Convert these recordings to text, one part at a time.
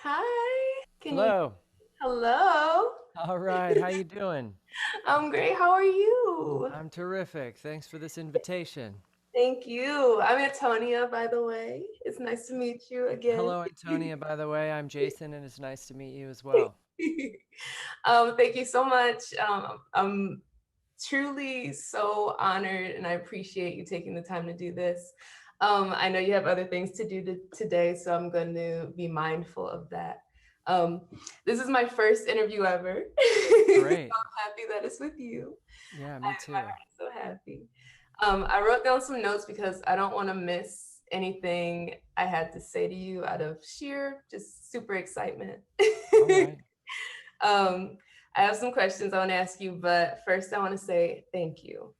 Hi. Can you? Hello. Hello. All right. How you doing? I'm great. How are you? I'm terrific. Thanks for this invitation. Thank you. I'm Antonia, by the way. It's nice to meet you again. Hello, Antonia. By the way, I'm Jason, and it's nice to meet you as well. Thank you so much. I'm truly so honored, and I appreciate you taking the time to do this. I know you have other things to do today, so I'm going to be mindful of that. Um, this is my first interview ever. So Great. I'm happy that it's with you. Yeah, me My too. heart is so happy. I wrote down some notes because I don't want to miss anything I had to say to you out of sheer just super excitement. All right. um, I have some questions I want to ask you, but first I want to say thank you.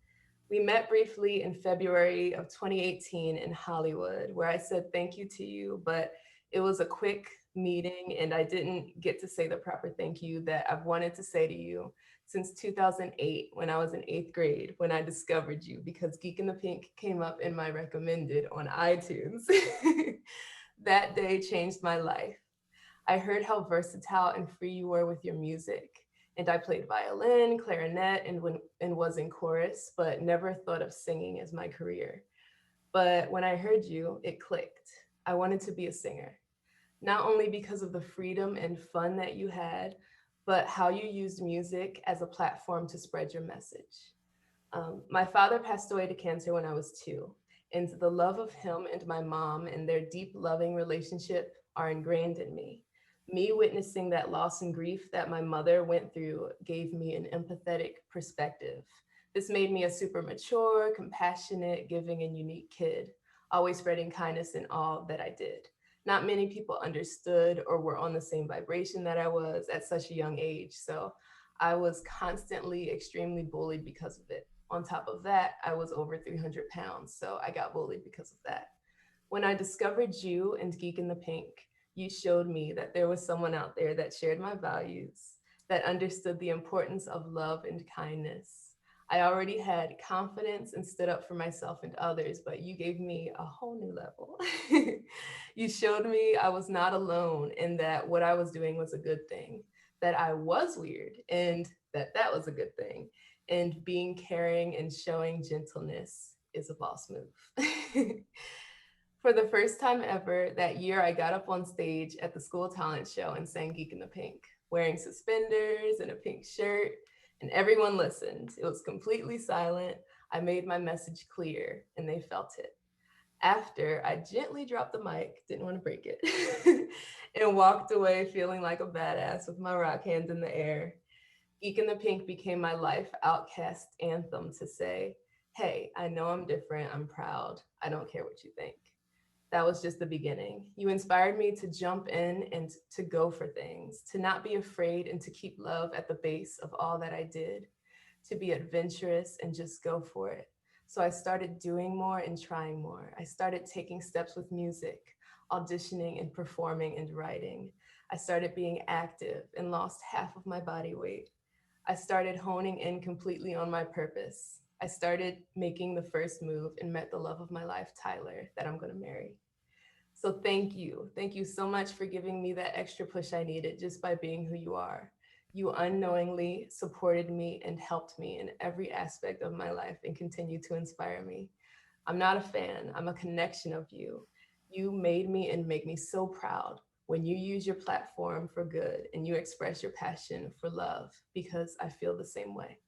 We met briefly in February of 2018 in Hollywood, where I said thank you to you, but it was a quick meeting and I didn't get to say the proper thank you that I've wanted to say to you since 2008 when I was in eighth grade when I discovered you because Geek in the Pink came up in my recommended on iTunes. That day changed my life. I heard how versatile and free you were with your music. And I played violin, clarinet, and was in chorus, but never thought of singing as my career. But when I heard you, it clicked. I wanted to be a singer, not only because of the freedom and fun that you had, but how you used music as a platform to spread your message. My father passed away to cancer when I was 2, and the love of him and my mom and their deep, loving relationship are ingrained in me. Me witnessing that loss and grief that my mother went through gave me an empathetic perspective. This made me a super mature, compassionate, giving, and unique kid, always spreading kindness in all that I did. Not many people understood or were on the same vibration that I was at such a young age, so I was constantly extremely bullied because of it. On top of that, I was over 300 pounds, so I got bullied because of that. When I discovered you and Geek in the Pink, you showed me that there was someone out there that shared my values, that understood the importance of love and kindness. I already had confidence and stood up for myself and others, but you gave me a whole new level. You showed me I was not alone and that what I was doing was a good thing, that I was weird and that that was a good thing. And being caring and showing gentleness is a boss move. For the first time ever, that year I got up on stage at the school talent show and sang Geek in the Pink, wearing suspenders and a pink shirt, and everyone listened. It was completely silent. I made my message clear, and they felt it. After, I gently dropped the mic, didn't want to break it, and walked away feeling like a badass with my rock hands in the air. Geek in the Pink became my life outcast anthem to say, hey, I know I'm different, I'm proud, I don't care what you think. That was just the beginning. You inspired me to jump in and to go for things, to not be afraid and to keep love at the base of all that I did, to be adventurous and just go for it. So I started doing more and trying more. I started taking steps with music, auditioning and performing and writing. I started being active and lost half of my body weight. I started honing in completely on my purpose. I started making the first move and met the love of my life, Tyler, that I'm going to marry. So thank you. Thank you so much for giving me that extra push I needed just by being who you are. You unknowingly supported me and helped me in every aspect of my life and continue to inspire me. I'm not a fan, I'm a connection of you. You made me and make me so proud when you use your platform for good and you express your passion for love because I feel the same way.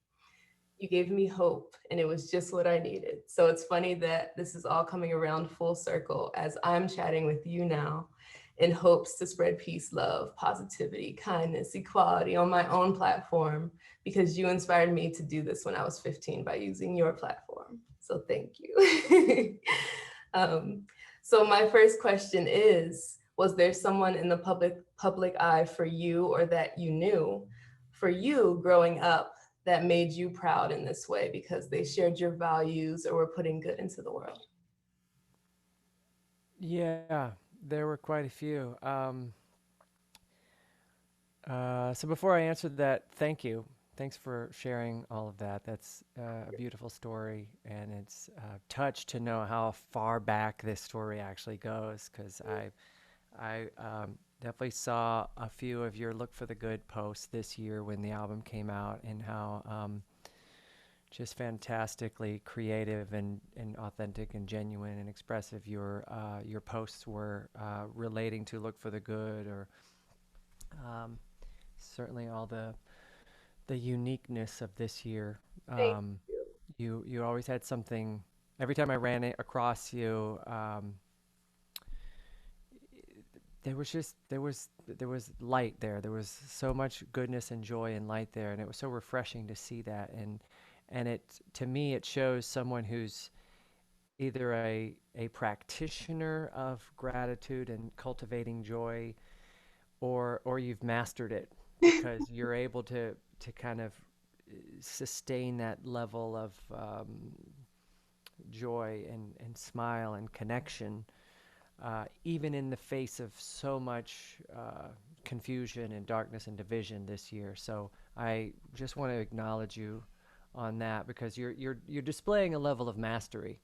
You gave me hope, and it was just what I needed. So it's funny that this is all coming around full circle as I'm chatting with you now in hopes to spread peace, love, positivity, kindness, equality on my own platform because you inspired me to do this when I was 15 by using your platform. So thank you. um, so my first question is, was there someone in the public eye for you or that you knew for you growing up that made you proud in this way because they shared your values or were putting good into the world? Yeah, there were quite a few. So before I answer that, thank you. Thanks for sharing all of that. That's a beautiful story, and it's touched to know how far back this story actually goes because I definitely saw a few of your Look for the Good posts this year when the album came out, and how just fantastically creative and authentic and genuine and expressive your posts were, relating to Look for the Good, or um, certainly all the uniqueness of this year. Thank Um, you. you always had something. Every time I ran it across you, there was light there. There was so much goodness and joy and light there, and it was so refreshing to see that. And it, to me, it shows someone who's either a practitioner of gratitude and cultivating joy, or you've mastered it, because you're able to kind of sustain that level of joy and smile and connection, even in the face of so much confusion and darkness and division this year. So I just want to acknowledge you on that, because you're displaying a level of mastery,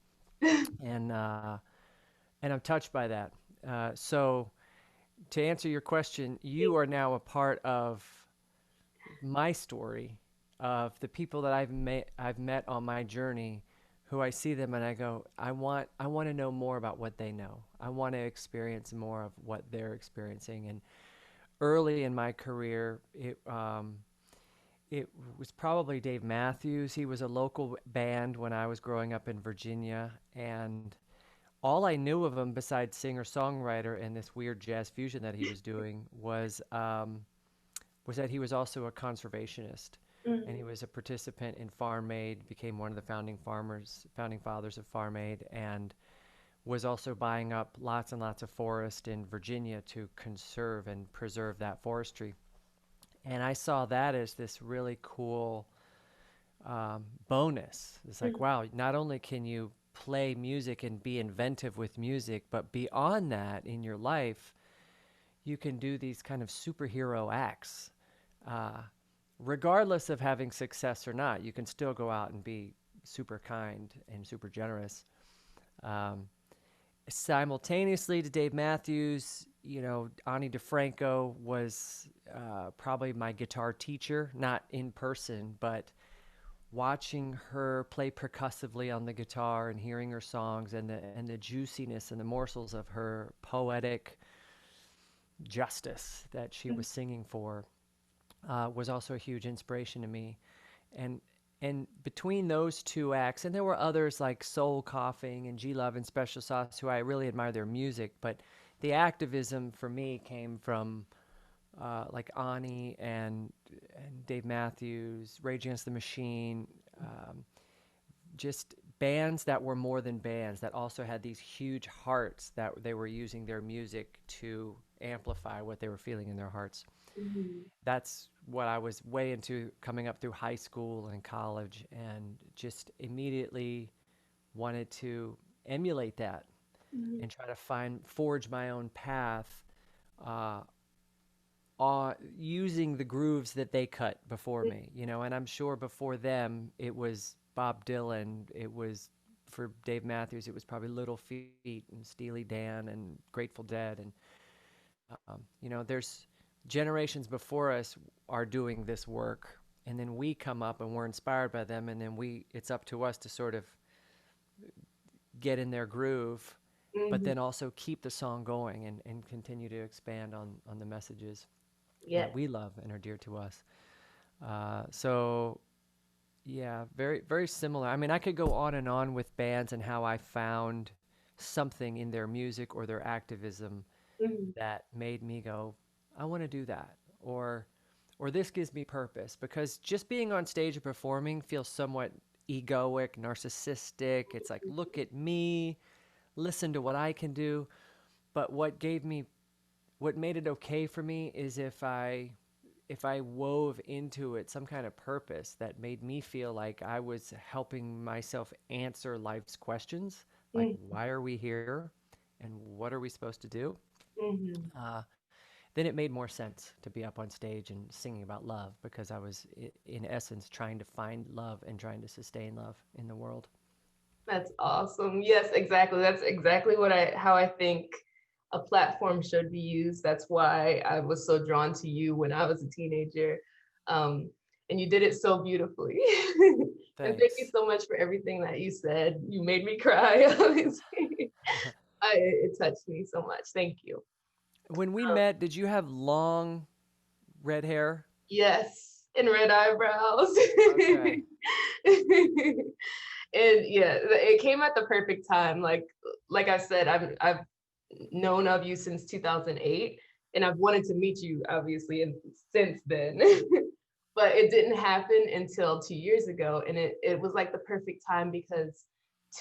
and and I'm touched by that. So to answer your question, you are now a part of my story, of the people that I've met on my journey, who I see them and I go, I want to know more about what they know. I want to experience more of what they're experiencing. And early in my career, it was probably Dave Matthews. He was a local band when I was growing up in Virginia, and all I knew of him besides singer-songwriter and this weird jazz fusion that he was doing was that he was also a conservationist, and he Mhm. was a participant in Farm Aid, became one of the founding fathers of Farm Aid, and was also buying up lots and lots of forest in Virginia to conserve and preserve that forestry. And I saw that as this really cool bonus. It's like, Mhm. wow, not only can you play music and be inventive with music, but beyond that in your life, you can do these kind of superhero acts. Uh, Regardless of having success or not, you can still go out and be super kind and super generous. Um, Simultaneously to Dave Matthews, Ani DeFranco was probably my guitar teacher, not in person, but watching her play percussively on the guitar and hearing her songs, and the juiciness and the morsels of her poetic justice that she Mhm. was singing for, was also a huge inspiration to me. And and between those two acts, and there were others like Soul Coughing and G Love and Special Sauce, who I really admire their music, but the activism for me came from like Ani and Dave Matthews, Rage Against the Machine, um, just bands that were more than bands, that also had these huge hearts that they were using their music to amplify what they were feeling in their hearts. Mhm. That's what I was way into coming up through high school and college, and just immediately wanted to emulate that Mhm. and try to forge my own path, uh, using the grooves that they cut before me, and I'm sure before them it was Bob Dylan, it was, for Dave Matthews, it was probably Little Feat and Steely Dan and Grateful Dead, and there's generations before us are doing this work, and then we come up and we're inspired by them, and then it's up to us to sort of get in their groove, but Mhm. then also keep the song going, and continue to expand on the messages that Yes. we love and are dear to us. So yeah, very very similar. I mean, I could go on and on with bands and how I found something in their music or their activism Mhm. that made me go, I want to do that, or this gives me purpose, because just being on stage and performing feels somewhat egoic, narcissistic. It's like, look at me, listen to what I can do. But what made it okay for me is if I wove into it some kind of purpose that made me feel like I was helping myself answer life's questions, like, Mhm. why are we here and what are we supposed to do? Mhm. Uh, then it made more sense to be up on stage and singing about love, because I was, in essence, trying to find love and trying to sustain love in the world. That's awesome. Yes, exactly. That's exactly how I think a platform should be used. That's why I was so drawn to you when I was a teenager. Um, and you did it so beautifully. And thank you Thanks. so much for everything that you said. You made me cry, obviously. It touched me so much. Thank you. When we Um, met, did you have long red hair? yes, and red eyebrows. Okay. And yeah, it came at the perfect time. Like I said, I've known of you since 2008, and I've wanted to meet you obviously and since then. But it didn't happen until 2 years ago, and it was like the perfect time because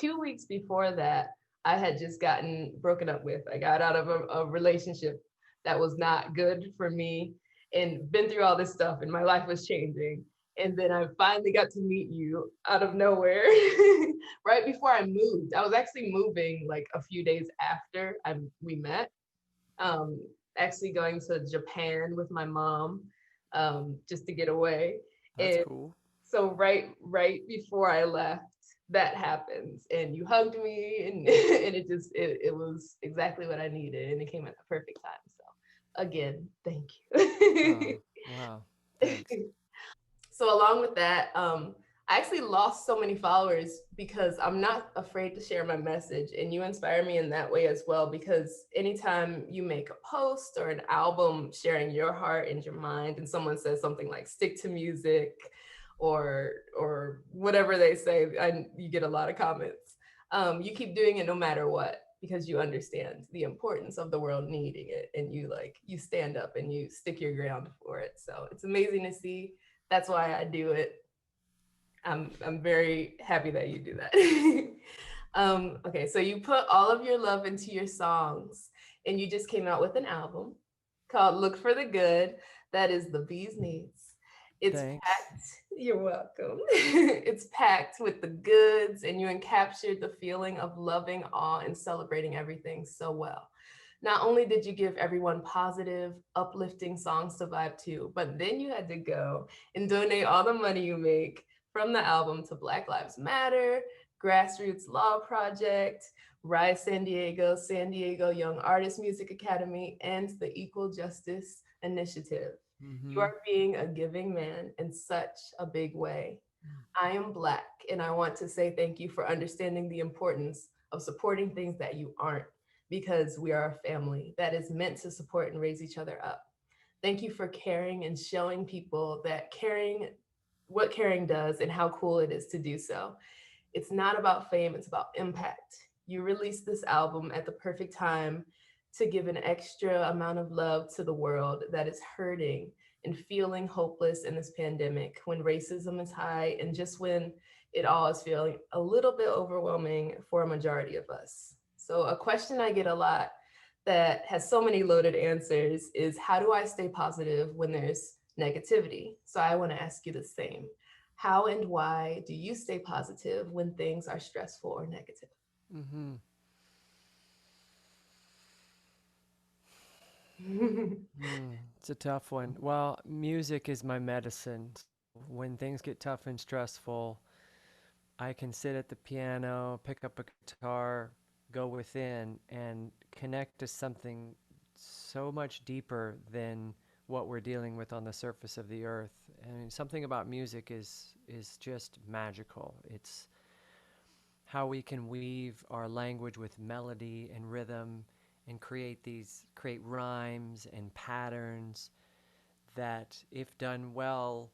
2 weeks before that, I had just gotten broken up with. I got out of a relationship that was not good for me, and been through all this stuff, and my life was changing. And then I finally got to meet you out of nowhere right before I moved. I was actually moving like a few days after we met. Um, Actually going to Japan with my mom, just to get away. That's And cool. so right before I left, that happens, and you hugged me, and and it was exactly what I needed, and it came at the perfect time. So again, thank Oh, you. wow. Thanks. So along with that, I actually lost so many followers because I'm not afraid to share my message, and you inspire me in that way as well. Because anytime you make a post or an album sharing your heart and your mind, and someone says something like "stick to music," or whatever they say, you get a lot of comments. You keep doing it no matter what because you understand the importance of the world needing it, and you stand up and you stick your ground for it. So it's amazing to see. That's why I do it. I'm very happy that you do that. Okay, so you put all of your love into your songs, and you just came out with an album called "Look for the Good." That is the bee's knees. It's Thanks. packed. You're welcome. It's packed with the goods, and you encaptured the feeling of loving, awe, and celebrating everything so well. Not only did you give everyone positive, uplifting songs to vibe to, but then you had to go and donate all the money you make from the album to Black Lives Matter, Grassroots Law Project, Rise San Diego Young Artist Music Academy, and the Equal Justice Initiative. You Mm-hmm. are being a giving man in such a big way. I am Black, and I want to say thank you for understanding the importance of supporting things that you aren't, because we are a family that is meant to support and raise each other up. Thank you for caring and showing people that what caring does and how cool it is to do so. It's not about fame, it's about impact. You released this album at the perfect time to give an extra amount of love to the world that is hurting and feeling hopeless in this pandemic, when racism is high and just when it all is feeling a little bit overwhelming for a majority of us. So, a question I get a lot that has so many loaded answers is, how do I stay positive when there's negativity? So, I want to ask you the same. How and why do you stay positive when things are stressful or negative? Mm-hmm. It's a tough one. Well, music is my medicine. When things get tough and stressful, I can sit at the piano, pick up a guitar, go within, and connect to something so much deeper than what we're dealing with on the surface of the earth. I mean, something about music is just magical. It's how we can weave our language with melody and rhythm and create rhymes and patterns that, if done well,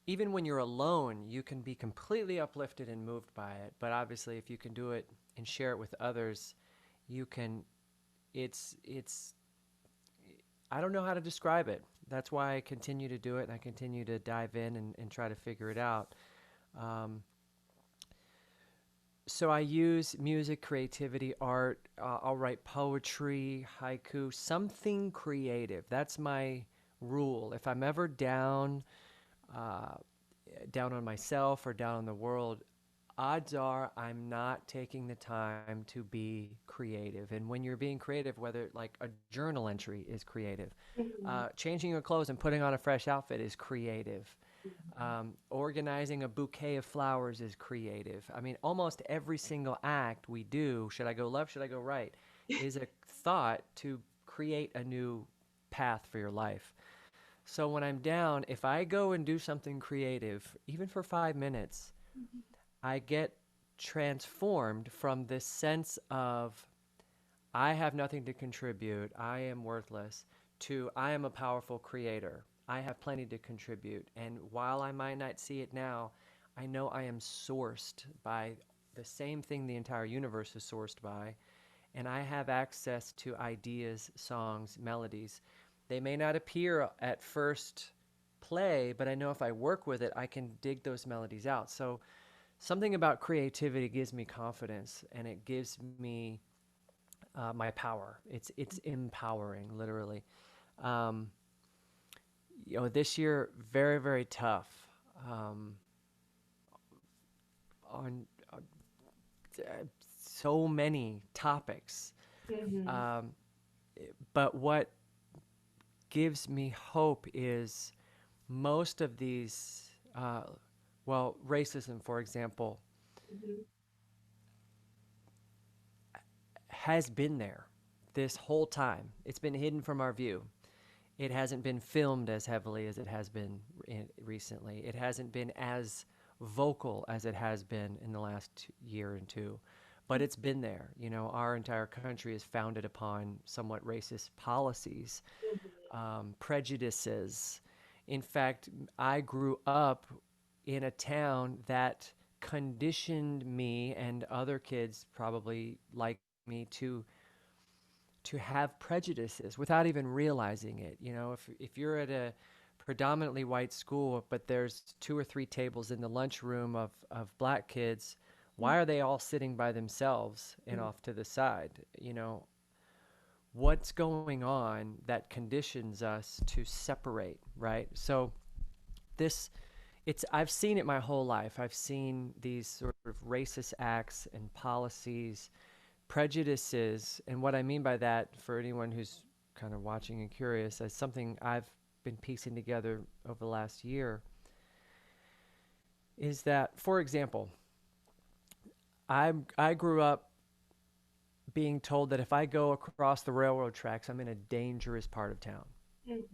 even when you're alone, you can be completely uplifted and moved by it. But obviously, if you can do it and share it with others, you can. It's. I don't know how to describe it. That's why I continue to do it, and I continue to dive in and try to figure it out. Um, so I use music, creativity, art. I'll write poetry, haiku, something creative. That's my rule. If I'm ever uh, down on myself or down on the world, odds are I'm not taking the time to be creative. And when you're being creative, whether like a journal entry is creative, changing your clothes and putting on a fresh outfit is creative. Organizing a bouquet of flowers is creative. I mean, almost every single act we do, should I go left, should I go right, is a thought to create a new path for your life. So when I'm down, if I go and do something creative, even for 5 minutes, I get transformed from this sense of I have nothing to contribute, I am worthless, to I am a powerful creator. I have plenty to contribute. And while I might not see it now, I know I am sourced by the same thing the entire universe is sourced by. And I have access to ideas, songs, melodies. They may not appear at first play, but I know if I work with it, I can dig those melodies out. So something about creativity gives me confidence and it gives me my power. It's empowering, literally. Um, this year very very tough um, on so many topics. Mhm. Um, but what gives me hope is most of these, well, racism, for example, Mhm. has been there this whole time. It's been hidden from our view. It hasn't been filmed as heavily as it has been recently. It hasn't been as vocal as it has been in the last year and two. But it's been there. Our entire country is founded upon somewhat racist policies, prejudices. In fact, I grew up in a town that conditioned me and other kids probably like me to have prejudices without even realizing it. If you're at a predominantly white school, but there's two or three tables in the lunchroom of black kids, why are they all sitting by themselves and off to the side? What's going on that conditions us to separate, right? So this I've seen it my whole life. I've seen these sort of racist acts and policies, prejudices. And what I mean by that, for anyone who's kind of watching and curious, is something I've been piecing together over the last year, is that, for example, I grew up being told that if I go across the railroad tracks, I'm in a dangerous part of town. Mhm.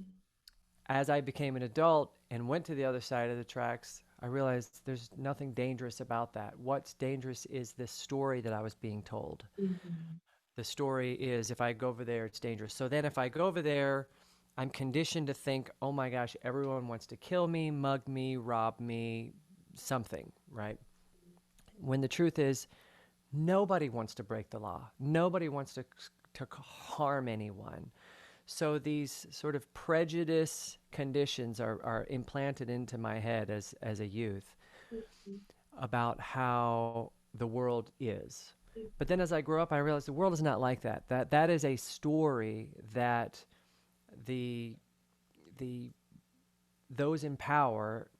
As I became an adult and went to the other side of the tracks, I realized there's nothing dangerous about that. What's dangerous is this story that I was being told. Mhm. The story is if I go over there, it's dangerous. So then if I go over there, I'm conditioned to think, oh my gosh, everyone wants to kill me, mug me, rob me, something, right? When the truth is, nobody wants to break the law. Nobody wants to harm anyone. So these sort of prejudice conditions are implanted into my head as a youth Mhm. about how the world is. But then as I grow up, I realized the world is not like that. That is a story that the the those in power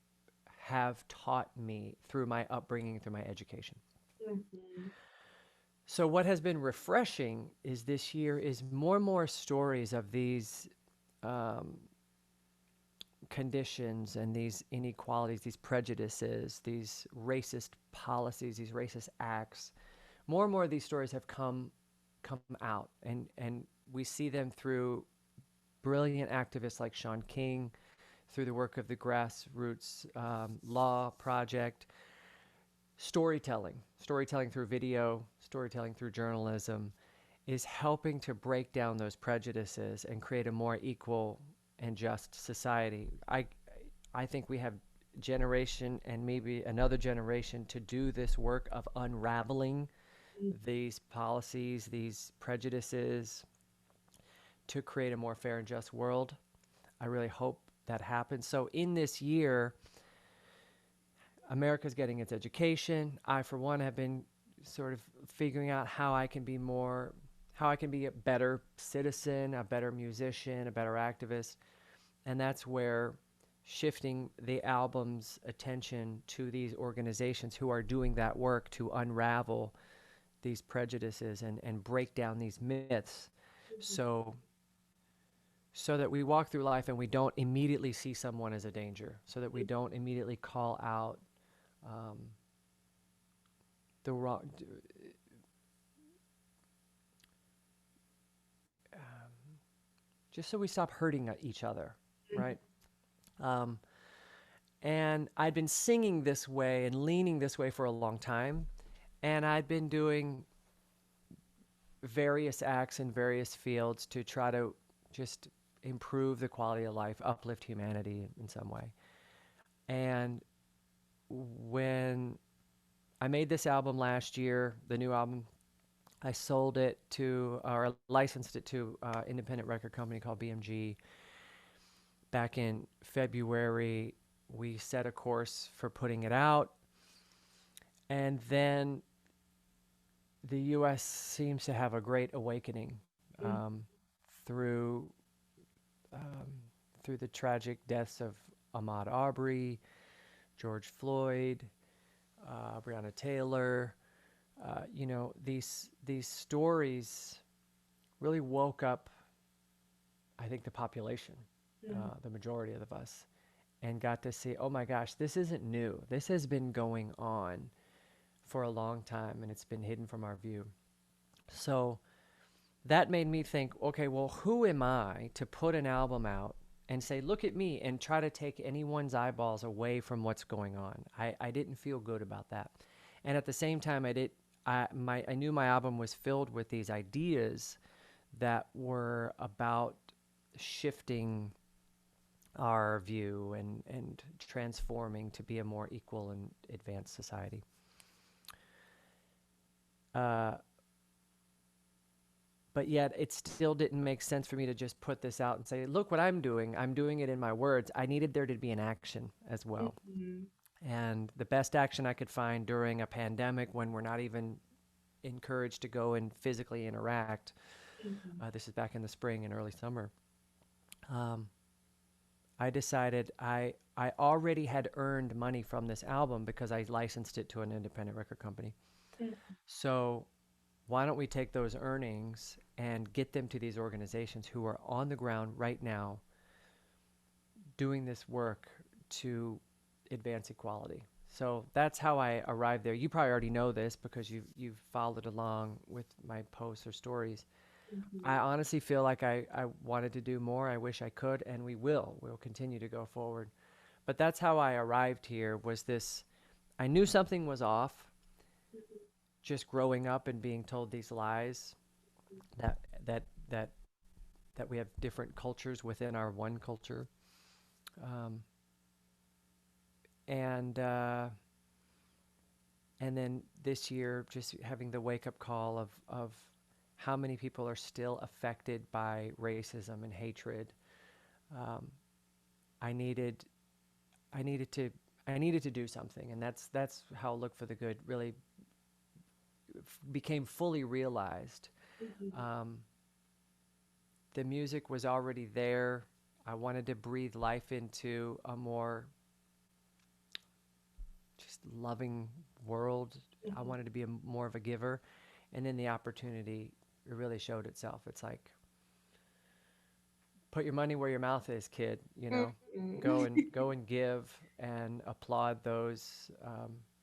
have taught me through my upbringing, through my education. Mhm. So what has been refreshing is this year is more and more stories of these um, conditions and these inequalities, these prejudices, these racist policies, these racist acts. More and more of these stories have come out, and we see them through brilliant activists like Sean King, through the work of the Grassroots Law Project, storytelling through video, storytelling through journalism, is helping to break down those prejudices and create a more equal and just society. I think we have generation and maybe another generation to do this work of unraveling these policies, these prejudices, to create a more fair and just world. I really hope that happens. So in this year, America's getting its education. I, for one, have been sort of figuring out how I can be a better citizen, a better musician, a better activist. And that's where shifting the album's attention to these organizations who are doing that work to unravel these prejudices and break down these myths, so so that we walk through life and we don't immediately see someone as a danger, so that we don't immediately call out um, the wrong, just so we stop hurting each other, right? Um, and I'd been singing this way and leaning this way for a long time, and I'd been doing various acts in various fields to try to just improve the quality of life, uplift humanity in some way. And when I made this album last year, the new album, I sold it to, or licensed it to, independent record company called BMG back in February. We set a course for putting it out, and then the U.S. seems to have a great awakening through um, through the tragic deaths of Ahmaud Arbery, George Floyd, Breonna Taylor. These stories really woke up, I think, the population, the majority of us, and got to see, oh my gosh, this isn't new. This has been going on for a long time, and it's been hidden from our view. So that made me think, okay, well, who am I to put an album out and say, look at me, and try to take anyone's eyeballs away from what's going on? I didn't feel good about that. And at the same time, I knew my album was filled with these ideas that were about shifting our view and transforming to be a more equal and advanced society. Uh, but yet it still didn't make sense for me to just put this out and say, look what I'm doing. I'm doing it in my words. I needed there to be an action as well. And the best action I could find during a pandemic when we're not even encouraged to go and physically interact, this is back in the spring and early summer, I decided I already had earned money from this album because I licensed it to an independent record company. So why don't we take those earnings and get them to these organizations who are on the ground right now doing this work to advance equality. So that's how I arrived there. You probably already know this because you've followed along with my posts or stories. I honestly feel like I wanted to do more. I wish I could, and we will. We'll continue to go forward. But that's how I arrived here, was this, I knew something was off just growing up and being told these lies that that that that we have different cultures within our one culture. Um, and and then this year, just having the wake up call of how many people are still affected by racism and hatred. Um, I needed I needed to I needed to do something, and that's how Look for the Good really became fully realized. Um, the music was already there. I wanted to breathe life into a more just loving world. I wanted to be more of a giver, and then the opportunity it really showed itself. It's like, put your money where your mouth is, kid. Go and give and applaud those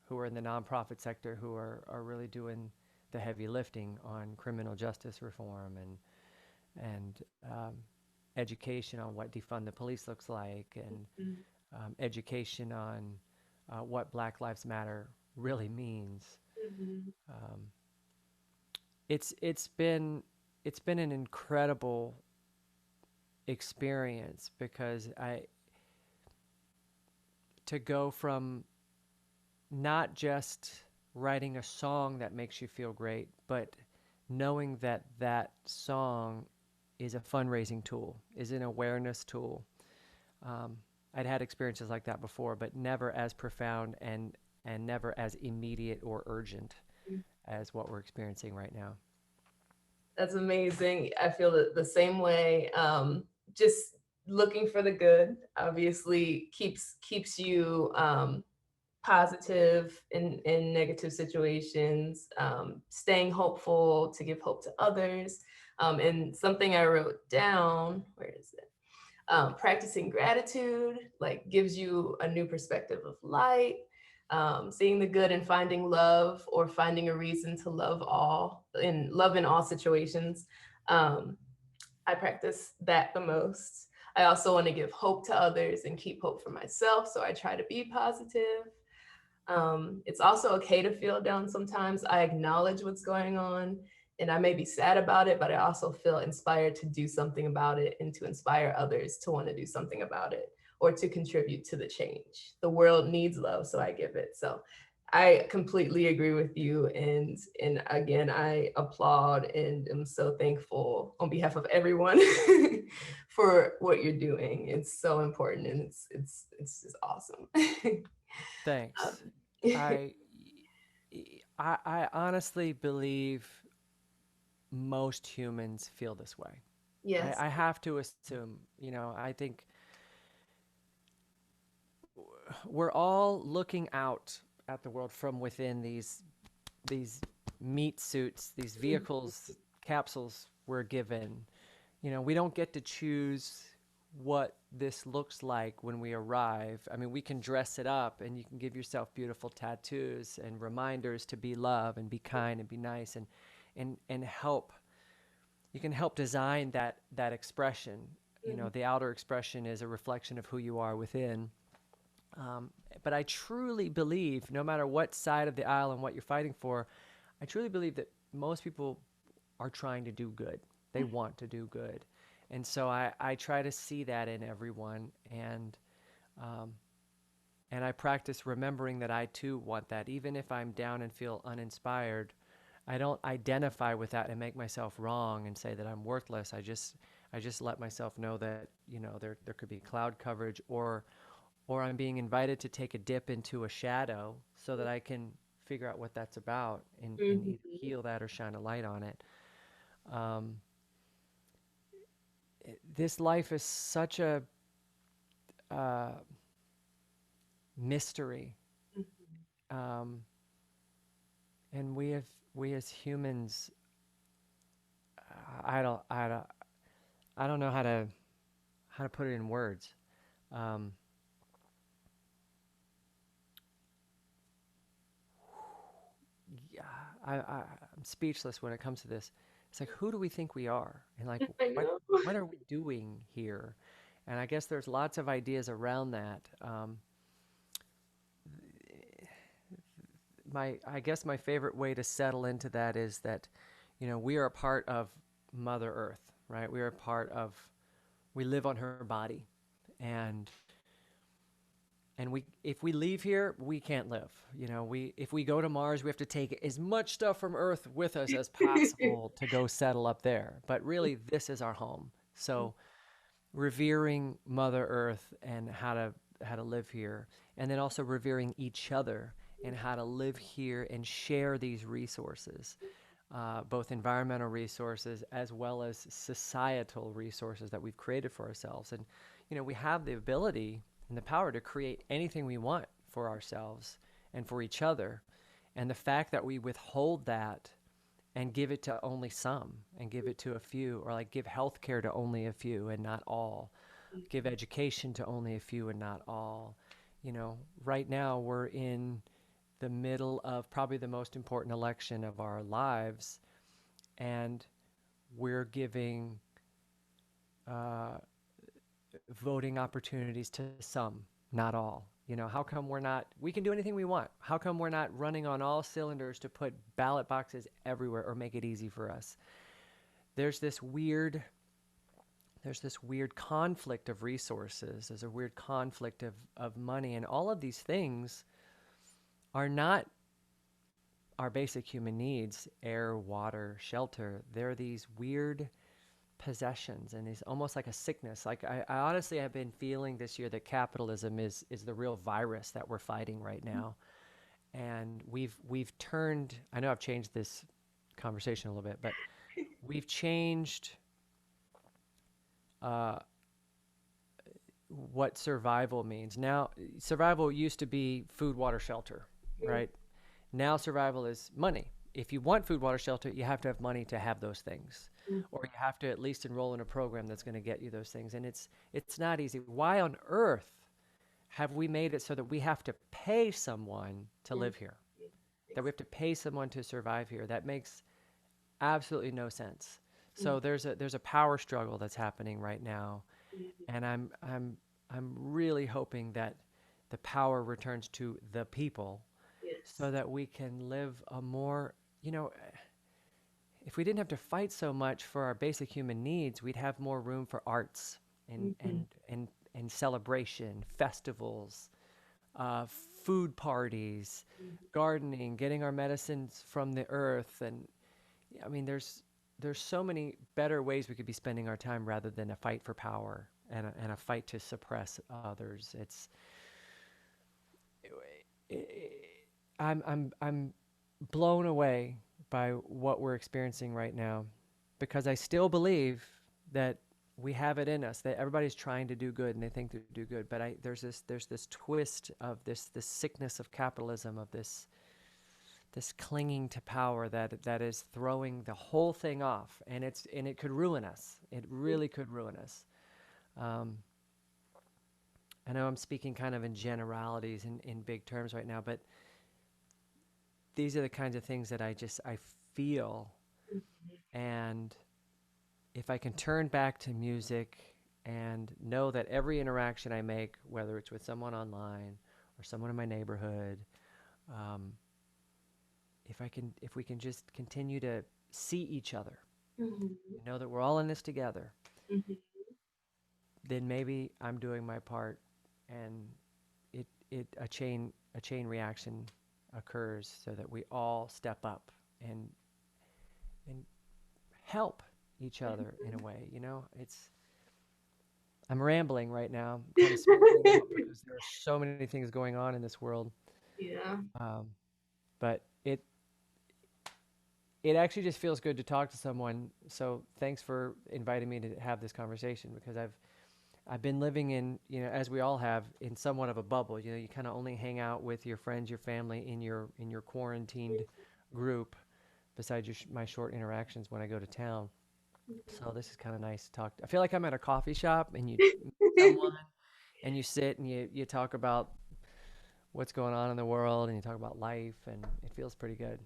who are in the nonprofit sector who are really doing the heavy lifting on criminal justice reform and education on what defund the police looks like, and education on what Black Lives Matter really means. Um, it's been an incredible experience because to go from not just writing a song that makes you feel great, but knowing that that song is a fundraising tool, is an awareness tool. I'd had experiences like that before, but never as profound and never as immediate or urgent as what we're experiencing right now. That's amazing. I feel the same way. Just looking for the good obviously keeps you positive in negative situations, staying hopeful to give hope to others. And something I wrote down, where is it? Practicing gratitude like gives you a new perspective of light. Seeing the good and finding love, or finding a reason to love in all situations. Um, I practice that the most. I also want to give hope to others and keep hope for myself. So I try to be positive. It's also okay to feel down sometimes. I acknowledge what's going on and I may be sad about it, but I also feel inspired to do something about it and to inspire others to want to do something about it or to contribute to the change. The world needs love, so I give it. So I completely agree with you. And again, I applaud and am so thankful on behalf of everyone for what you're doing. It's so important and it's just awesome. Thanks. um, I, I honestly believe most humans feel this way. yes. I have to assume, I think we're all looking out at the world from within these meat suits, these vehicles, capsules we're given. We don't get to choose what this looks like when we arrive. I mean, we can dress it up and you can give yourself beautiful tattoos and reminders to be love and be kind and be nice and help. You can help design that expression. The outer expression is a reflection of who you are within. Um, but I truly believe, no matter what side of the aisle and what you're fighting for, I truly believe that most people are trying to do good. They want to do good. And so I try to see that in everyone. Um, and I practice remembering that I too want that. Even if I'm down and feel uninspired, I don't identify with that and make myself wrong and say that I'm worthless. I just let myself know that, there could be cloud coverage or I'm being invited to take a dip into a shadow so that I can figure out what that's about and either Mhm. heal that or shine a light on it. Um, this life is such a uh, mystery, um, and we as humans, I don't I don't I don't know how to put it in words. Um, yeah, I'm speechless when it comes to this. It's like, who do we think we are? And like, I what know. what are we doing here? And I guess there's lots of ideas around that. I guess my favorite way to settle into that is that, we are a part of Mother Earth, right? We are a part of, we live on her body, and we if we leave here we can't live. We if we go to Mars we have to take as much stuff from Earth with us as possible to go settle up there, but really this is our home. So revering Mother Earth and how to live here, and then also revering each other and how to live here and share these resources, both environmental resources as well as societal resources that we've created for ourselves. And we have the ability and the power to create anything we want for ourselves and for each other. And the fact that we withhold that and give it to only some and give it to a few, or like give healthcare to only a few and not all, give education to only a few and not all. Right now we're in the middle of probably the most important election of our lives, and we're giving uh, voting opportunities to some, not all. How come we're not, we can do anything we want. How come we're not running on all cylinders to put ballot boxes everywhere or make it easy for us? There's this weird, there's this weird conflict of resources. There's a weird conflict of money. And all of these things are not our basic human needs: air, water, shelter. They're these weird possessions, and it's almost like a sickness. Like I honestly have been feeling this year that capitalism is the real virus that we're fighting right now. And we've turned, I know I've changed this conversation a little bit, but we've changed uh, what survival means. Now, survival used to be food, water, shelter, right? Now survival is money. If you want food, water, shelter, you have to have money to have those things, or you have to at least enroll in a program that's going to get you those things. And it's not easy. Why on earth have we made it so that we have to pay someone to live here? That we have to pay someone to survive here? That makes absolutely no sense. So there's a power struggle that's happening right now, and I'm really hoping that the power returns to the people so Yes. that we can live a more, you know, if we didn't have to fight so much for our basic human needs, we'd have more room for arts and Mm-hmm. and and and celebration, festivals, uh, food parties, gardening, getting our medicines from the earth, and I mean, there's so many better ways we could be spending our time rather than a fight for power and a fight to suppress others. I'm blown away by what we're experiencing right now because I still believe that we have it in us that everybody's trying to do good and they think they do good, but there's this twist of this sickness of capitalism, of this clinging to power that is throwing the whole thing off, and it could ruin us. It really could ruin us. um, I know I'm speaking kind of in generalities in big terms right now, but these are the kinds of things that I feel. And if I can turn back to music and know that every interaction I make, whether it's with someone online or someone in my neighborhood, um, if we can just continue to see each other Mm-hmm. and know that we're all in this together, Mm-hmm. then maybe I'm doing my part, and it a chain reaction occurs so that we all step up and help each other in a way. It's I'm rambling right now. I'm kind of spitting out because there are so many things going on in this world. Yeah. Um, but it actually just feels good to talk to someone. So thanks for inviting me to have this conversation because I've been living in, as we all have, in somewhat of a bubble. You kind of only hang out with your friends, your family in your quarantined group, besides my short interactions when I go to town. So this is kind of nice to talk. I feel like I'm at a coffee shop and you meet someone and you sit and you talk about what's going on in the world and you talk about life, and it feels pretty good.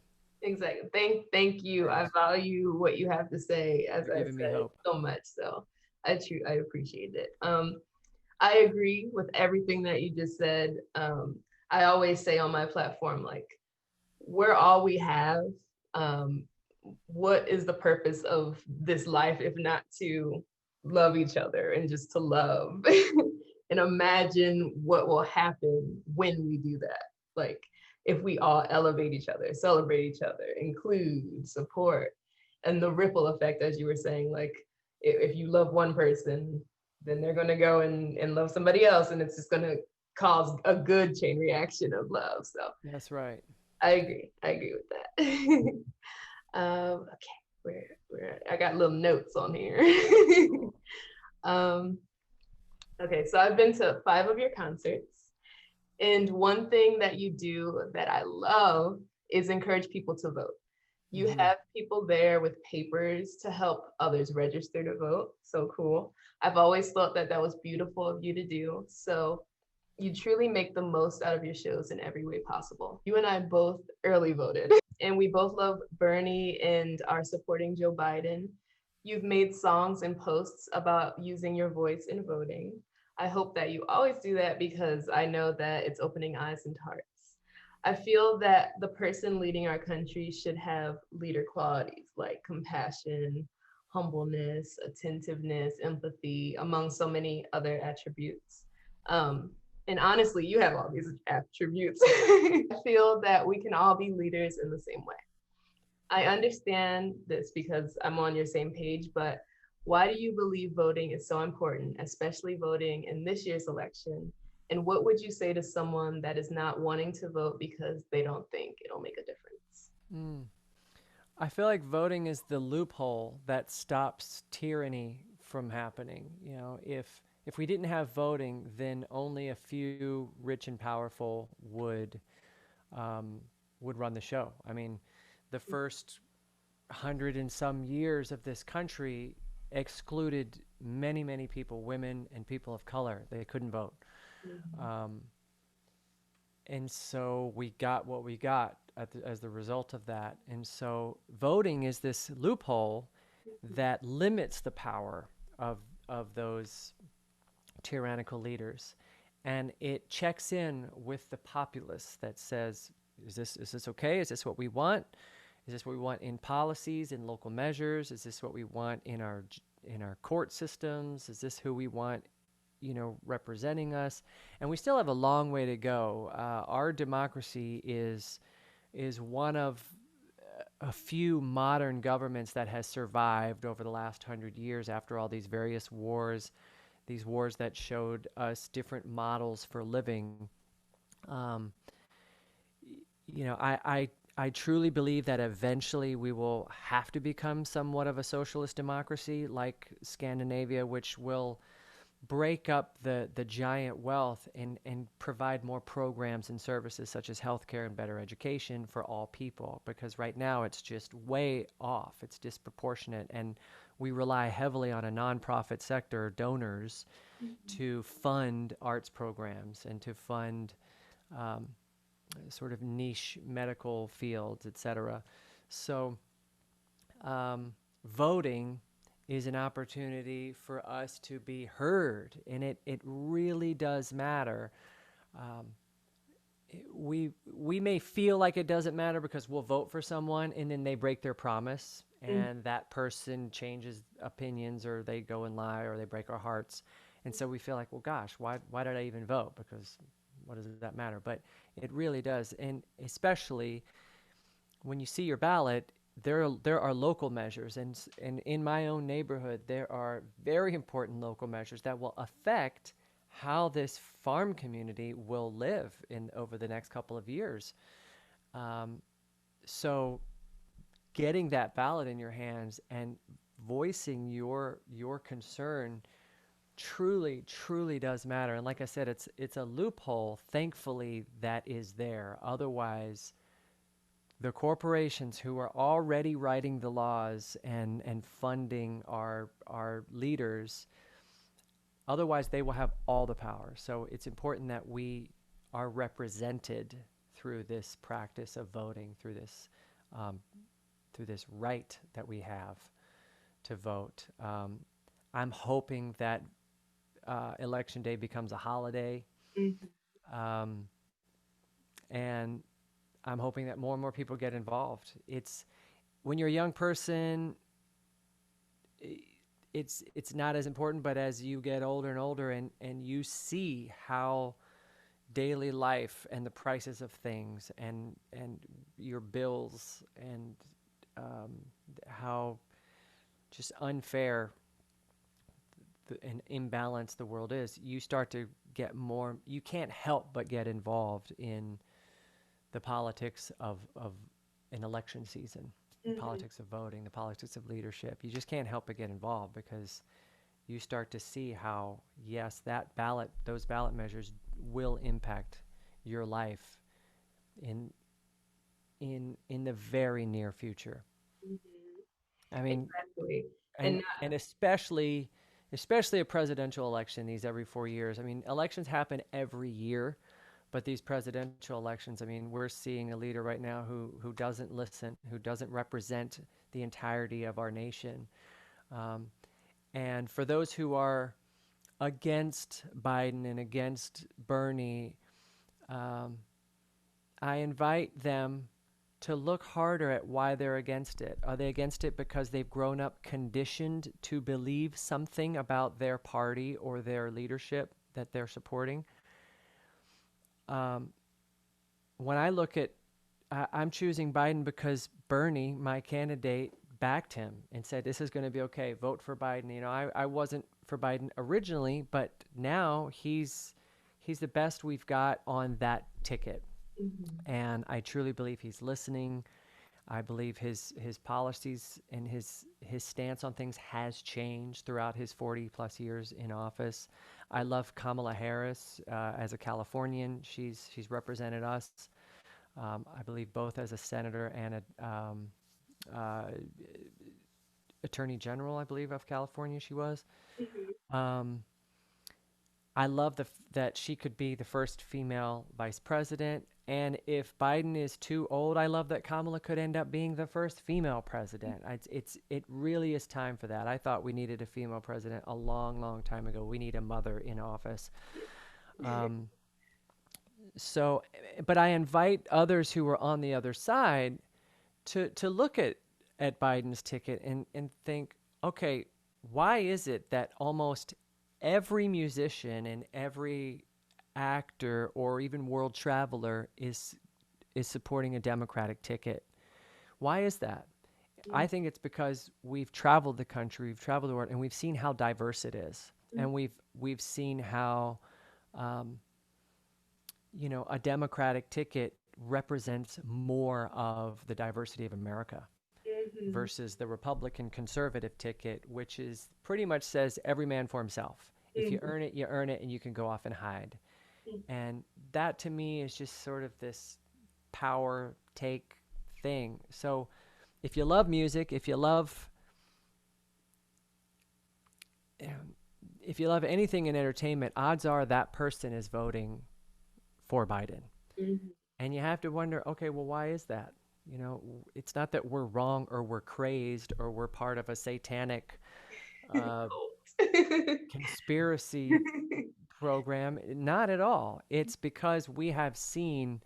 Exactly. Thank you. I Thanks value what you have to say, as for I giving me said, hope. so much. So I appreciate it. I agree with everything that you just said. I always say on my platform, like, we're all we have. Um, what is the purpose of this life if not to love each other and just to love and imagine what will happen when we do that? Like, if we all elevate each other, celebrate each other, include, support, and the ripple effect, as you were saying, like, if you love one person, then they're going to go and love somebody else, and it's just going to cause a good chain reaction of love. So That's right. I agree with that. Okay, where I got little notes on here. um, okay, so I've been to 5 of your concerts, and one thing that you do that I love is encourage people to vote. You Hmm. have people there with papers to help others register to vote. So cool. I've always thought that that was beautiful of you to do. So you truly make the most out of your shows in every way possible. You and I both early voted, and we both love Bernie and are supporting Joe Biden. You've made songs and posts about using your voice in voting. I hope that you always do that because I know that it's opening eyes and hearts. I feel that the person leading our country should have leader qualities like compassion, humbleness, attentiveness, empathy, among so many other attributes. Um, and honestly, you have all these attributes. I feel that we can all be leaders in the same way. I understand this because I'm on your same page, but why do you believe voting is so important, especially voting in this year's election? And what would you say to someone that is not wanting to vote because they don't think it'll make a difference? Mm. I feel like voting is the loophole that stops tyranny from happening. If we didn't have voting, then only a few rich and powerful um, would run the show. I mean, the first hundred and some years of this country excluded many, many people, women and people of color. They couldn't vote. Mhm. Um, and so we got what we got as the result of that. And so voting is this loophole, that limits the power of those tyrannical leaders, and it checks in with the populace that says, is this okay? Is this what we want? Is this what we want in policies, in local measures? Is this what we want in our court systems? Is this who we want, representing us? And we still have a long way to go. Our democracy is one of a few modern governments that has survived over the last 100 years after all these various wars, these wars that showed us different models for living. Um, I truly believe that eventually we will have to become somewhat of a socialist democracy like Scandinavia, which will break up the giant wealth and provide more programs and services such as healthcare and better education for all people. Because right now it's just way off, it's disproportionate, and we rely heavily on a nonprofit sector, donors, Mhm. to fund arts programs and to fund um, sort of niche medical fields, etc. So, voting is an opportunity for us to be heard, and it really does matter. Um, we may feel like it doesn't matter because we'll vote for someone and then they break their promise Mhm. and that person changes opinions or they go and lie or they break our hearts, and so we feel like, well, gosh, why did I even vote? Because what does that matter? But it really does, and especially when you see your ballot, there are local measures, and in my own neighborhood, there are very important local measures that will affect how this farm community will live in over the next couple of years. Um, so, getting that ballot in your hands and voicing your concern truly does matter. And like I said, it's a loophole. Thankfully, that is there. Otherwise, the corporations who are already writing the laws and funding our leaders, otherwise they will have all the power. So it's important that we are represented through this practice of voting, um, through this right that we have to vote. I'm hoping that election day becomes a holiday, Mhm. um, and I'm hoping that more and more people get involved. It's when you're a young person, it's not as important, but as you get older and older and you see how daily life and the prices of things and your bills and um, how just unfair and imbalanced the world is, you start to get more. You can't help but get involved in the politics of an election season, the Mhm. politics of voting, the politics of leadership. You just can't help but get involved because you start to see how, yes, those ballot measures will impact your life in in the very near future. Mhm. I mean, Exactly. And and especially a presidential election these every 4 years. I mean, elections happen every year, but these presidential elections, I mean, we're seeing a leader right now who doesn't listen, who doesn't represent the entirety of our nation. Um, and for those who are against Biden and against Bernie, um, I invite them to look harder at why they're against it. Are they against it because they've grown up conditioned to believe something about their party or their leadership that they're supporting? Um, when I look at, I'm choosing Biden because Bernie, my candidate, backed him and said, this is going to be okay. Vote for Biden. I wasn't for Biden originally, but now he's the best we've got on that ticket. mhm. And I truly believe he's listening. I believe his policies and his stance on things has changed throughout his 40 plus years in office. I love Kamala Harris as a Californian. She's represented us, I believe, both as a senator and a uh, attorney general. I believe of California she was. Mhm. Um, I love that she could be the first female vice president. And if Biden is too old, I love that Kamala could end up being the first female president. It really is time for that. I thought we needed a female president a long, long time ago. We need a mother in office. Um, so, but I invite others who are on the other side to look at Biden's ticket and think, okay, why is it that almost every musician and every actor or even world traveler is supporting a Democratic ticket? Why is that? I think it's because we've traveled the country, we've traveled the world, and we've seen how diverse it is, and we've seen how a Democratic ticket represents more of the diversity of America Mhm. versus the Republican conservative ticket, which is pretty much says every man for himself. If you Mhm. earn it, you earn it, and you can go off and hide. And that to me is just sort of this power take thing. So if you love music, um, if you love anything in entertainment, odds are that person is voting for Biden. Mhm. And you have to wonder, okay, well, why is that? It's not that we're wrong or we're crazed or we're part of a satanic uh, conspiracy program. Not at all. It's because we have seen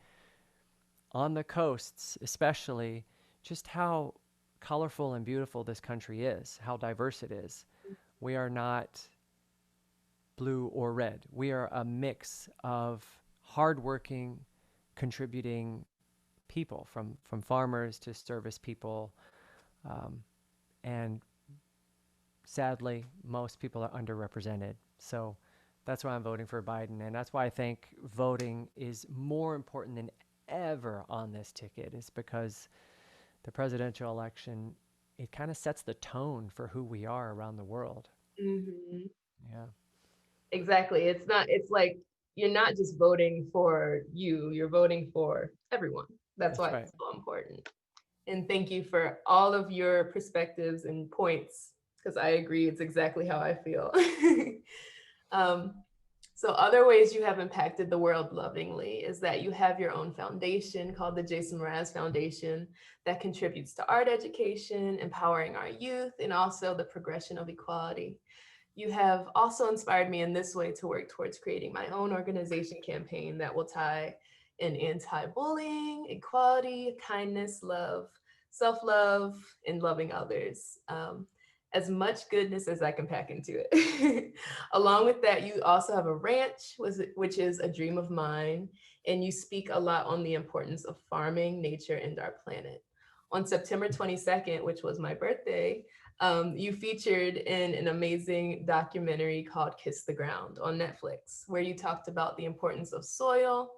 on the coasts, especially, just how colorful and beautiful this country is, how diverse it is. We are not blue or red. We are a mix of hardworking, contributing people, from farmers to service people, um, and sadly, most people are underrepresented. So that's why I'm voting for Biden, and that's why I think voting is more important than ever on this ticket. Is because the presidential election, it kind of sets the tone for who we are around the world. Mhm. Yeah, Exactly. It's like you're not just voting for you, you're voting for everyone. That's that's why right. it's so important. And thank you for all of your perspectives and points, because I agree, it's exactly how I feel. um, so, other ways you have impacted the world lovingly is that you have your own foundation called the Jason Mraz Foundation that contributes to art education, empowering our youth, and also the progression of equality. You have also inspired me in this way to work towards creating my own organization campaign that will tie in anti bullying, equality, kindness, love, self love, and loving others. As much goodness as I can pack into it. Along with that, you also have a ranch, which is a dream of mine, and you speak a lot on the importance of farming, nature, and our planet. On September 22nd, which was my birthday, you featured in an amazing documentary called Kiss the Ground on Netflix, where you talked about the importance of soil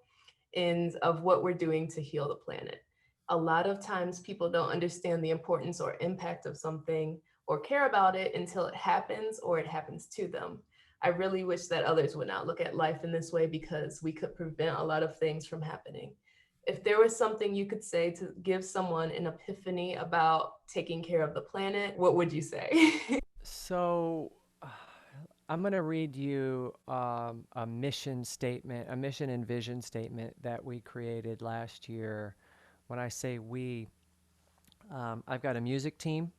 and of what we're doing to heal the planet. A lot of times people don't understand the importance or impact of something or care about it until it happens or it happens to them. I really wish that others would not look at life in this way because we could prevent a lot of things from happening. If there was something you could say to give someone an epiphany about taking care of the planet, what would you say? So I'm going to read you a mission statement, a mission and vision statement that we created last year. When I say we, I've got a music team,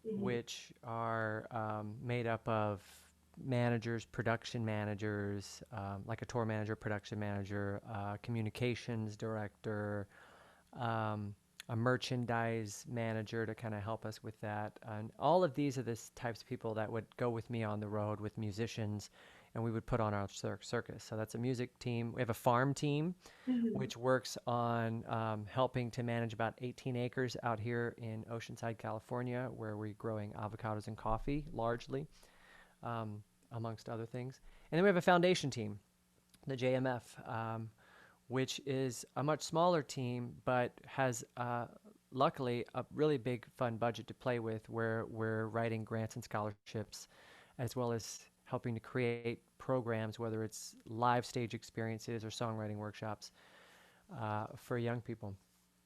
Mhm. which are made up of managers, production managers, like a tour manager, production manager, communications director, um, a merchandise manager to kind of help us with that. And all of these are the types of people that would go with me on the road with musicians, and we would put on our circus. So that's a music team. We have a farm team, Mhm. which works on helping to manage about 18 acres out here in Oceanside, California, where we're growing avocados and coffee largely, um, amongst other things. And then we have a foundation team, the JMF, which is a much smaller team, but has luckily a really big fun budget to play with, where we're writing grants and scholarships, as well as helping to create programs, whether it's live stage experiences or songwriting workshops for young people.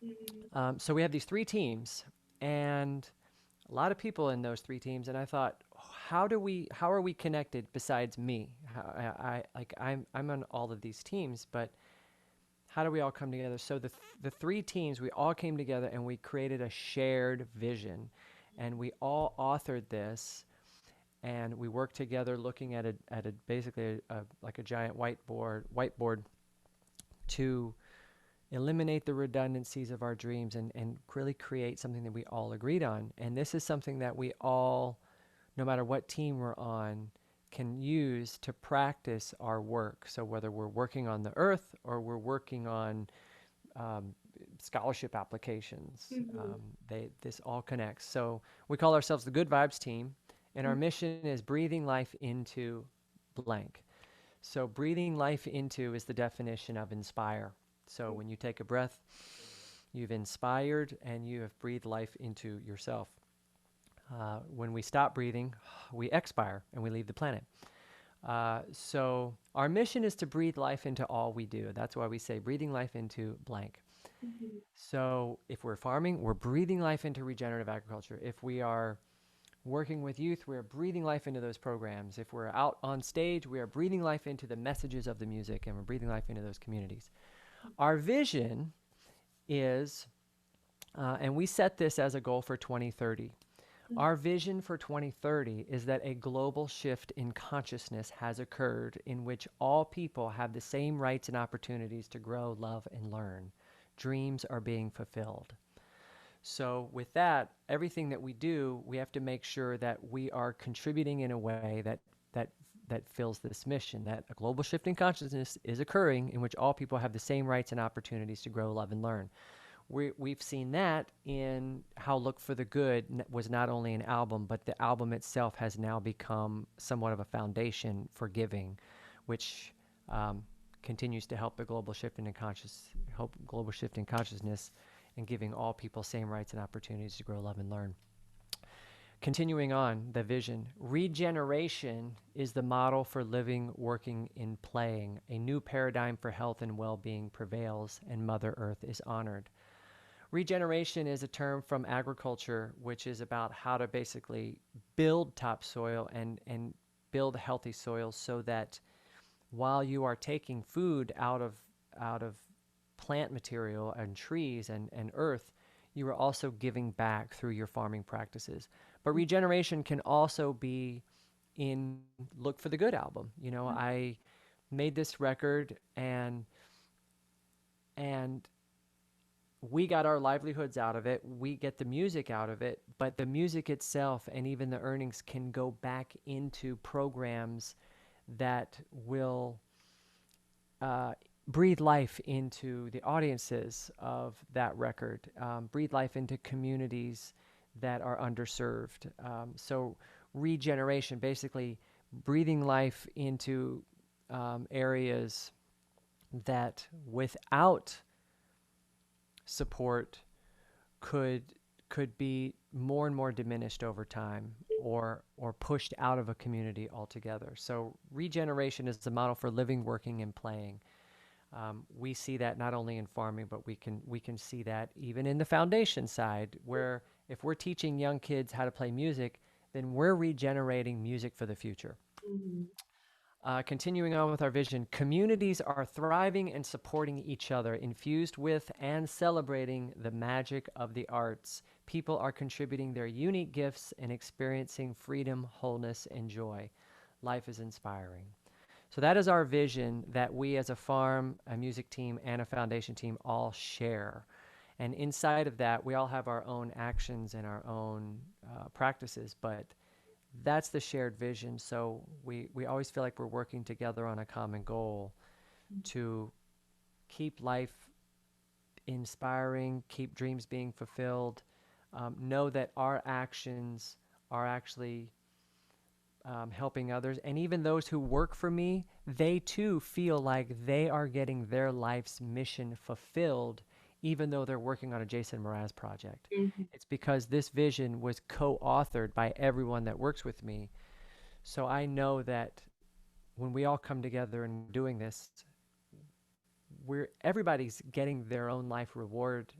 Mhm. So we have these three teams, and a lot of people in those three teams, and I thought, how are we connected besides me? I'm on all of these teams, but how do we all come together? So the three teams, we all came together and we created a shared vision, and we all authored this, and we worked together looking at a basically like a giant whiteboard to eliminate the redundancies of our dreams and really create something that we all agreed on. And this is something that we all, no matter what team we're on, can use to practice our work. So whether we're working on the earth or we're working on um, scholarship applications, Mhm. this all connects. So we call ourselves the Good Vibes team, and our mission is breathing life into blank. So breathing life into is the definition of inspire. So when you take a breath, you've inspired and you have breathed life into yourself. When we stop breathing, we expire and we leave the planet. So our mission is to breathe life into all we do. That's why we say breathing life into blank. Mhm. So if we're farming, we're breathing life into regenerative agriculture. If we are working with youth, we're breathing life into those programs. If we're out on stage, we are breathing life into the messages of the music, and we're breathing life into those communities. Our vision is, and we set this as a goal for 2030. Our vision for 2030 is that a global shift in consciousness has occurred in which all people have the same rights and opportunities to grow, love, and learn. Dreams are being fulfilled. So, with that, everything that we do, we have to make sure that we are contributing in a way that fills this mission. That a global shift in consciousness is occurring in which all people have the same rights and opportunities to grow, love, and learn. We've seen that in how Look for the Good was not only an album, but the album itself has now become somewhat of a foundation for giving, which um, continues to help the global shift in consciousness and giving all people same rights and opportunities to grow, love, and learn. Continuing on, the vision. Regeneration is the model for living, working, and playing. A new paradigm for health and well being prevails, and Mother Earth is honored. Regeneration is a term from agriculture, which is about how to basically build topsoil and build healthy soils so that while you are taking food out of plant material and trees and earth, you are also giving back through your farming practices. But regeneration can also be in Look for the Good album. You know, I made this record and we got our livelihoods out of it. We get the music out of it, but the music itself and even the earnings can go back into programs that will uh, breathe life into the audiences of that record, breathe life into communities that are underserved. So, regeneration, basically breathing life into areas that without support could could be more and more diminished over time or pushed out of a community altogether. So regeneration is the model for living, working, and playing. We see that not only in farming, but we can see that even in the foundation side, where if we're teaching young kids how to play music, then we're regenerating music for the future. Mhm. Continuing on with our vision, communities are thriving and supporting each other, infused with and celebrating the magic of the arts. People are contributing their unique gifts and experiencing freedom, wholeness, and joy. Life is inspiring. So, that is our vision that we as a farm, a music team, and a foundation team all share. And inside of that, we all have our own actions and our own practices, but that's the shared vision. So we always feel like we're working together on a common goal to keep life inspiring, keep dreams being fulfilled, know that our actions are actually helping others. And even those who work for me, they too feel like they are getting their life's mission fulfilled, even though they're working on a Jason Mraz project. Mhm. It's because this vision was co authored by everyone that works with me. So I know that when we all come together and we're doing this, everybody's getting their own life reward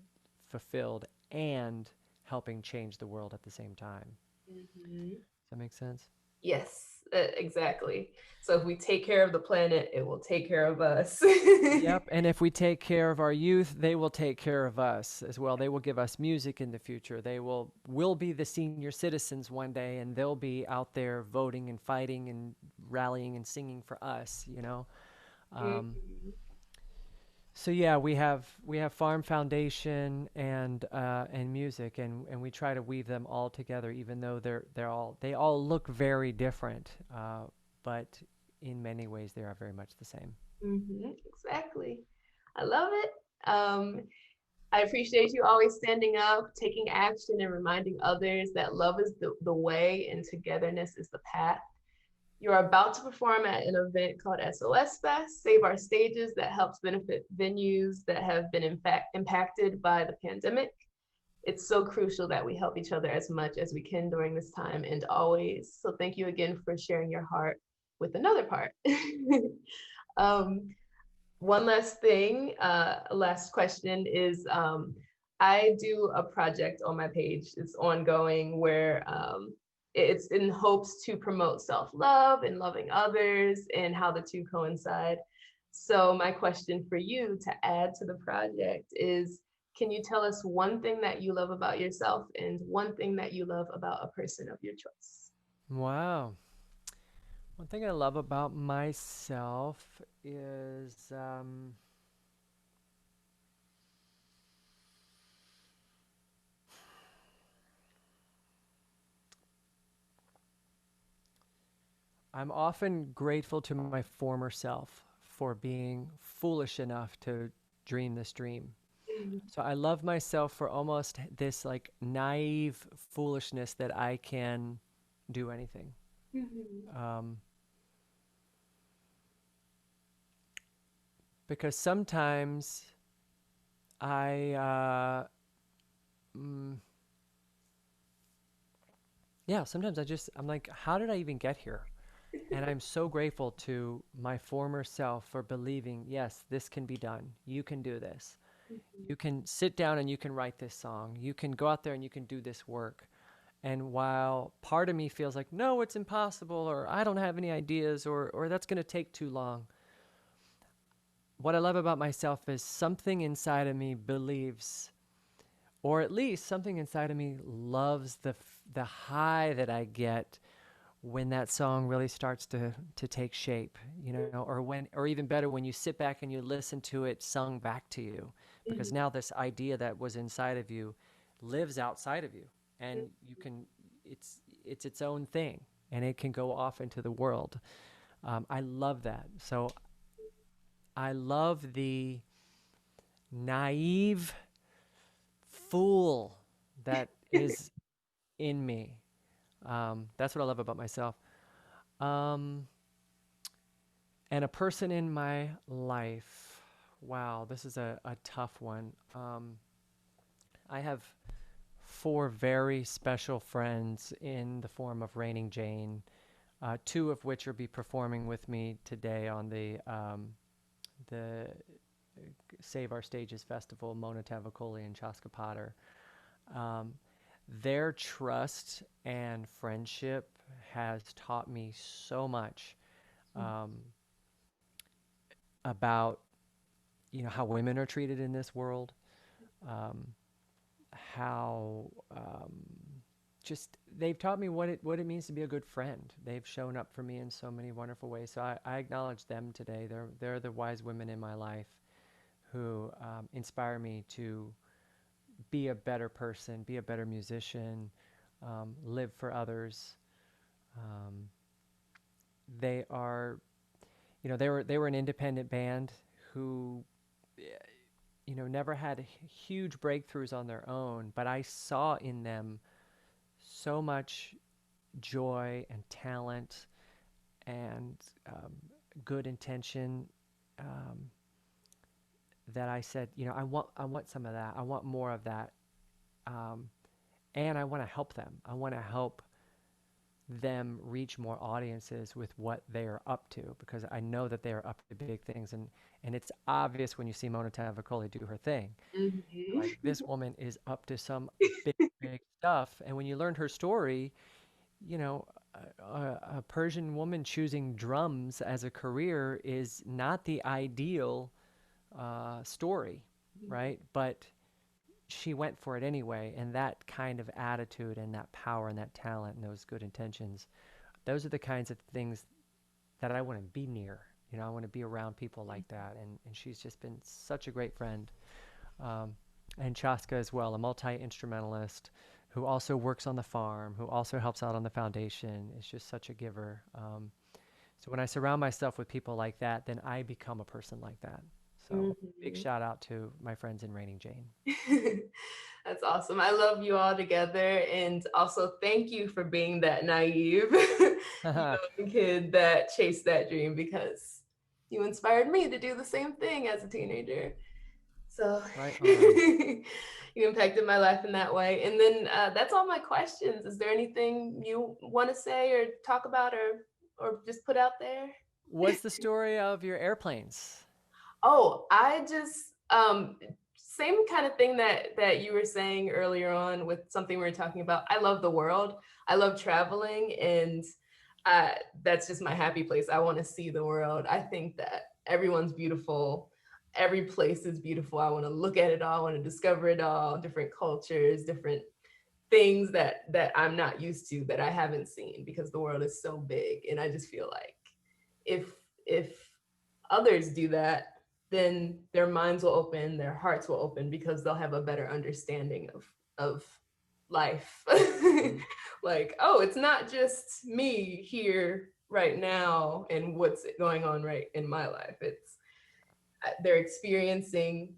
fulfilled and helping change the world at the same time. Mhm. Does that make sense? Yes, exactly. So if we take care of the planet, it will take care of us. Yep, and if we take care of our youth, they will take care of us as well. They will give us music in the future. They will be the senior citizens one day, and they'll be out there voting and fighting and rallying and singing for us, you know. Um, Mhm. so yeah, we have Farm Foundation and music, and we try to weave them all together, even though they all look very different, but in many ways they are very much the same. Exactly. I love it. Um, I appreciate you always standing up, taking action, and reminding others that love is the way and togetherness is the path. You're about to perform at an event called SOS Fest, Save Our Stages, that helps benefit venues that have been in fact impacted by the pandemic. It's so crucial that we help each other as much as we can during this time and always. So thank you again for sharing your heart with another part. um, One last thing, last question is I do a project on my page. It's ongoing where it's in hopes to promote self-love and loving others and how the two coincide. So my question for you to add to the project is, can you tell us one thing that you love about yourself and one thing that you love about a person of your choice? Wow. One thing I love about myself is I'm often grateful to my former self for being foolish enough to dream this dream. So I love myself for almost this like naive foolishness that I can do anything. Mhm. Um, because sometimes I, mm, yeah, sometimes I'm like, how did I even get here? And I'm so grateful to my former self for believing, yes, this can be done. You can do this. You can sit down and you can write this song. You can go out there and you can do this work. And while part of me feels like, no, it's impossible, or I don't have any ideas, or that's going to take too long, what I love about myself is something inside of me believes, or at least something inside of me loves the high that I get when that song really starts to take shape, or even better, when you sit back and you listen to it sung back to you, because now this idea that was inside of you lives outside of you, and you can, it's its own thing, and it can go off into the world. I love that. So I love the naive fool that is in me. That's what I love about myself. Um, And a person in my life. Wow, this is a tough one. I have four very special friends in the form of Raining Jane, two of which will be performing with me today on the Save Our Stages Festival, Mona Tavakoli and Chaska Potter. Um, their trust and friendship has taught me so much um, about how women are treated in this world, um, how just they've taught me what it means to be a good friend. They've shown up for me in so many wonderful ways. So I acknowledge them today. They're the wise women in my life who inspire me to be a better person, be a better musician, live for others. Um, they are, they were an independent band who never had huge breakthroughs on their own, but I saw in them so much joy and talent and good intention, um, that I said, I want some of that. I want more of that, um, and I want to help them. I want to help them reach more audiences with what they are up to, because I know that they are up to big things, and it's obvious when you see Mona Tavakoli do her thing. Like, Mhm. this woman is up to some big big stuff. And when you learned her story, you know, a Persian woman choosing drums as a career is not the ideal story, right? But she went for it anyway, and that kind of attitude and that power and that talent and those good intentions, those are the kinds of things that I want to be near. You know, I want to be around people like that, and she's just been such a great friend. Um, and Chaska as well, a multi-instrumentalist who also works on the farm, who also helps out on the foundation, is just such a giver. So when I surround myself with people like that, then I become a person like that. So big Mhm. shout out to my friends in Raining Jane. That's awesome. I love you all together. And also, thank you for being that naive young kid that chased that dream because you inspired me to do the same thing as a teenager. So Right on. you impacted my life in that way. And then that's all my questions. Is there anything you want to say or talk about or just put out there? What's the story of your airplanes? Oh, I just same kind of thing that you were saying earlier on with something we were talking about. I love the world. I love traveling, and uh, that's just my happy place. I want to see the world. I think that everyone's beautiful. Every place is beautiful. I want to look at it all. I want to discover it all. Different cultures, different things that I'm not used to that I haven't seen because the world is so big. And I just feel like if if others do that, then their minds will open, their hearts will open because they'll have a better understanding of life. Mm-hmm. Like, oh, it's not just me here right now and what's going on right in my life. It's they're experiencing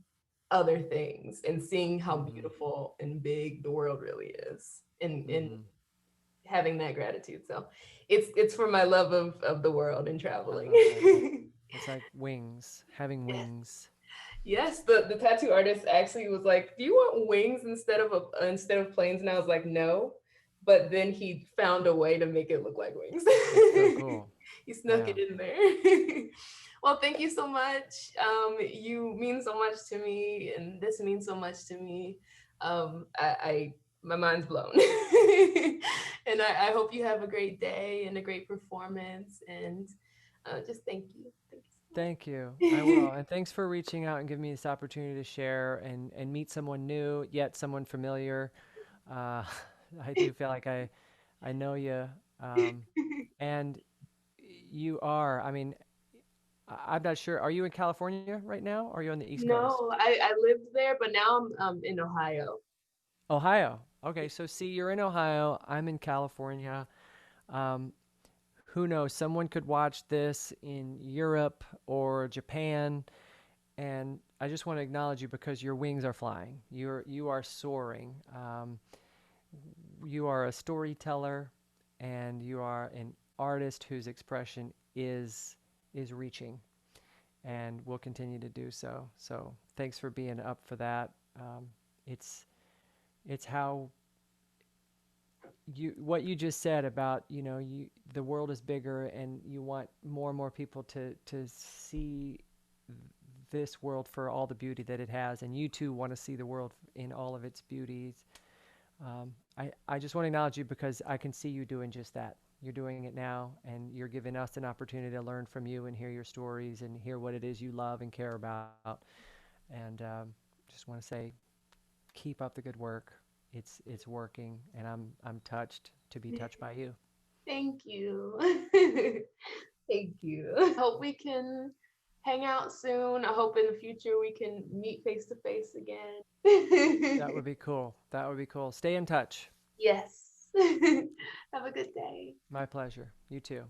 other things and seeing how Mm-hmm. beautiful and big the world really is and Mm-hmm. having that gratitude. So it's for my love of the world and I traveling. love that. It's like wings, having Yes. wings. Yes, the tattoo artist actually was like, "Do you want wings instead of planes?" And I was like, "No." But then he found a way to make it look like wings. That's so cool. He snuck Yeah. it in there. Well, thank you so much. You mean so much to me, and this means so much to me. I my mind's blown, and I hope you have a great day and a great performance. And just thank you. Thank Thank you. you I so much. will. And thanks for reaching out and giving me this opportunity to share and meet someone new, yet someone familiar. Uh, I do feel like I know you. Um, and you are, I mean, I'm not sure. Are you in California right now? Or are you on the East Coast? No, I lived there, but now I'm in Ohio. Ohio. Okay, so see, you're in Ohio. I'm in California. Um, who knows? Someone could watch this in Europe or Japan, and I just want to acknowledge you because your wings are flying. You are soaring. You are a storyteller, and you are an artist whose expression is reaching, and will continue to do so. So thanks for being up for that. It's it's how you what you just said about you the world is bigger and you want more and more people to see this world for all the beauty that it has, and you too want to see the world in all of its beauties. I just want to acknowledge you because I can see you doing just that. You're doing it now, and you're giving us an opportunity to learn from you and hear your stories and hear what it is you love and care about. And just want to say, keep up the good work. It's working, and I'm touched to be touched by you. Thank you. Thank you. I hope we can hang out soon. I hope in the future we can meet face to face again. That would be cool. That would be cool. Stay in touch. Yes. Have a good day. My pleasure. You too.